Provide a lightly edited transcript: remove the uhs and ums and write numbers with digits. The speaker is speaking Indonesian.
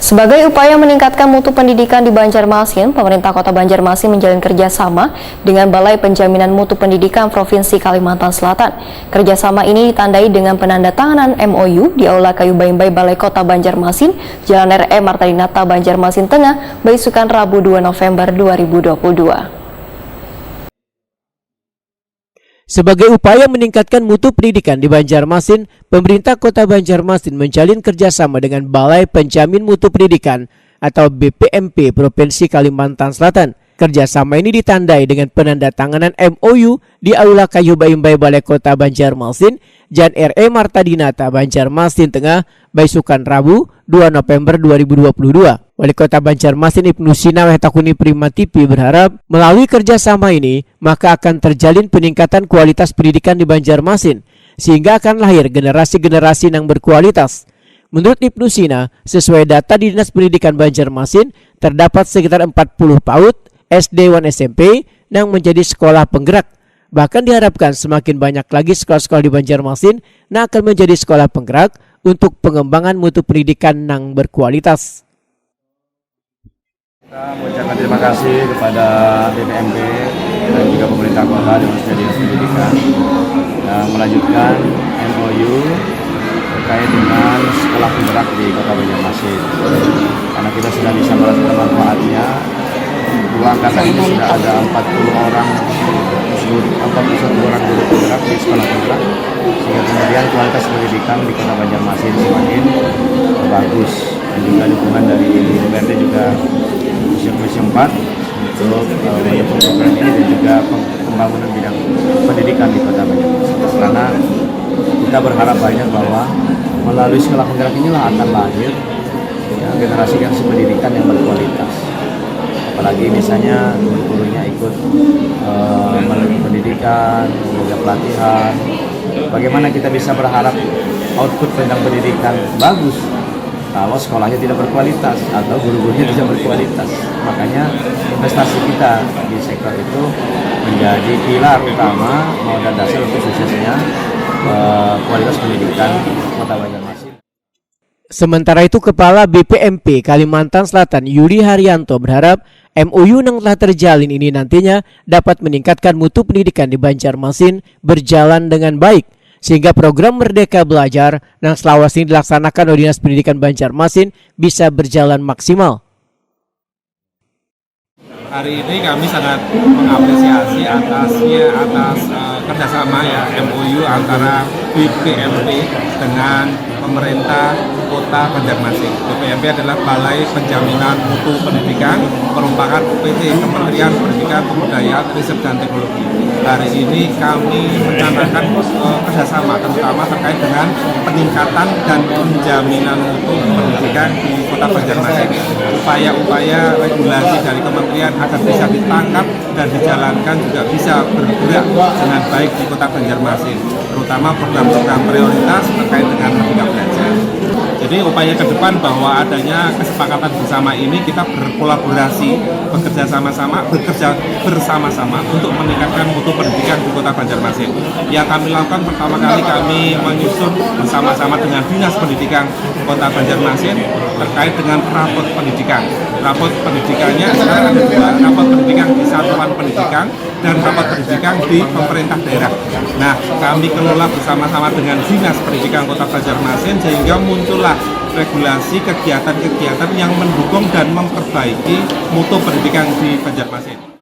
Sebagai upaya meningkatkan mutu pendidikan di Banjarmasin, pemerintah Kota Banjarmasin menjalin kerjasama dengan Balai Penjaminan Mutu Pendidikan Provinsi Kalimantan Selatan. Kerjasama ini ditandai dengan penandatanganan MOU di Aula Kayu Baimbai Balai Kota Banjarmasin, Jalan R.E. Martadinata, Banjarmasin Tengah, Baisukan Rabu 2 November 2022. Sebagai upaya meningkatkan mutu pendidikan di Banjarmasin, pemerintah Kota Banjarmasin menjalin kerjasama dengan Balai Penjamin Mutu Pendidikan atau BPMP Provinsi Kalimantan Selatan. Kerjasama ini ditandai dengan penandatanganan MOU di Aula Kayu Baimbai Balai Kota Banjarmasin, Jalan R.E. Martadinata, Banjarmasin Tengah, Baisukan Rabu 2 November 2022. Wali Kota Banjarmasin Ibnu Sina Wehtakuni Prima TV berharap melalui kerjasama ini maka akan terjalin peningkatan kualitas pendidikan di Banjarmasin sehingga akan lahir generasi-generasi yang berkualitas. Menurut Ibnu Sina, sesuai data di Dinas Pendidikan Banjarmasin terdapat sekitar 40 PAUD, SD dan SMP yang menjadi sekolah penggerak. Bahkan diharapkan semakin banyak lagi sekolah-sekolah di Banjarmasin yang akan menjadi sekolah penggerak untuk pengembangan mutu pendidikan yang berkualitas. Kita mengucapkan terima kasih kepada BPMP dan juga pemerintah kota dan Dinas Pendidikan yang melanjutkan MOU terkait dengan sekolah penggerak di Kota Banjarmasin. Karena kita sudah bisa merasakan manfaatnya, dua angkatan ini sudah ada 41 orang guru penggerak di sekolah penggerak, sehingga kemudian kualitas pendidikan di Kota Banjarmasin semakin bagus, dan juga dukungan dari DPRD juga Komisi 4 untuk mendukung program ini dan juga pembangunan bidang pendidikan di Kota Banjarmasin. Karena kita berharap banyak bahwa melalui sekolah penggerak inilah akan lahir generasi pendidikan yang berkualitas. Apalagi misalnya guru-gurunya ikut melalui pendidikan, juga pelatihan. Bagaimana kita bisa berharap output tentang pendidikan bagus kalau sekolahnya tidak berkualitas atau guru-gurunya tidak berkualitas. Makanya investasi kita di sektor itu menjadi pilar utama modal dasar untuk suksesnya kualitas pendidikan Kota Banjarmasin. Sementara itu, Kepala BPMP Kalimantan Selatan Yuli Haryanto berharap MOU yang telah terjalin ini nantinya dapat meningkatkan mutu pendidikan di Banjarmasin berjalan dengan baik, sehingga program Merdeka Belajar yang selama ini dilaksanakan oleh Dinas Pendidikan Banjarmasin bisa berjalan maksimal. Hari ini kami sangat mengapresiasi atas kerjasama MOU antara BPMP dengan pemerintah Kota Banjarmasin. BPMP adalah Balai Penjaminan Mutu Pendidikan, merupakan PT Kementerian Pendidikan, Kebudayaan, Riset dan Teknologi. Hari ini kami mencanangkan kerjasama terutama terkait dengan peningkatan dan penjaminan mutu pendidikan di Kota Banjarmasin. Upaya-upaya regulasi dari kementerian agar bisa ditangkap dan dijalankan juga bisa bergerak dengan baik di Kota Banjarmasin, terutama program-program prioritas terkait dengan Merdeka Belajar. Jadi upaya ke depan bahwa adanya kesepakatan bersama ini, kita berkolaborasi, bekerja bersama-sama untuk meningkatkan mutu pendidikan di Kota Banjarmasin. Yang kami lakukan pertama kali kami menyusun bersama-sama dengan Dinas Pendidikan Kota Banjarmasin terkait dengan rapot pendidikan. Rapot pendidikannya sekarang ada dua, rapot pendidikan di satuan pendidikan dan rapot pendidikan di pemerintah daerah. Nah, kami kelola bersama-sama dengan Dinas Pendidikan Kota Banjarmasin sehingga muncullah regulasi kegiatan-kegiatan yang mendukung dan memperbaiki mutu pendidikan di Banjarmasin.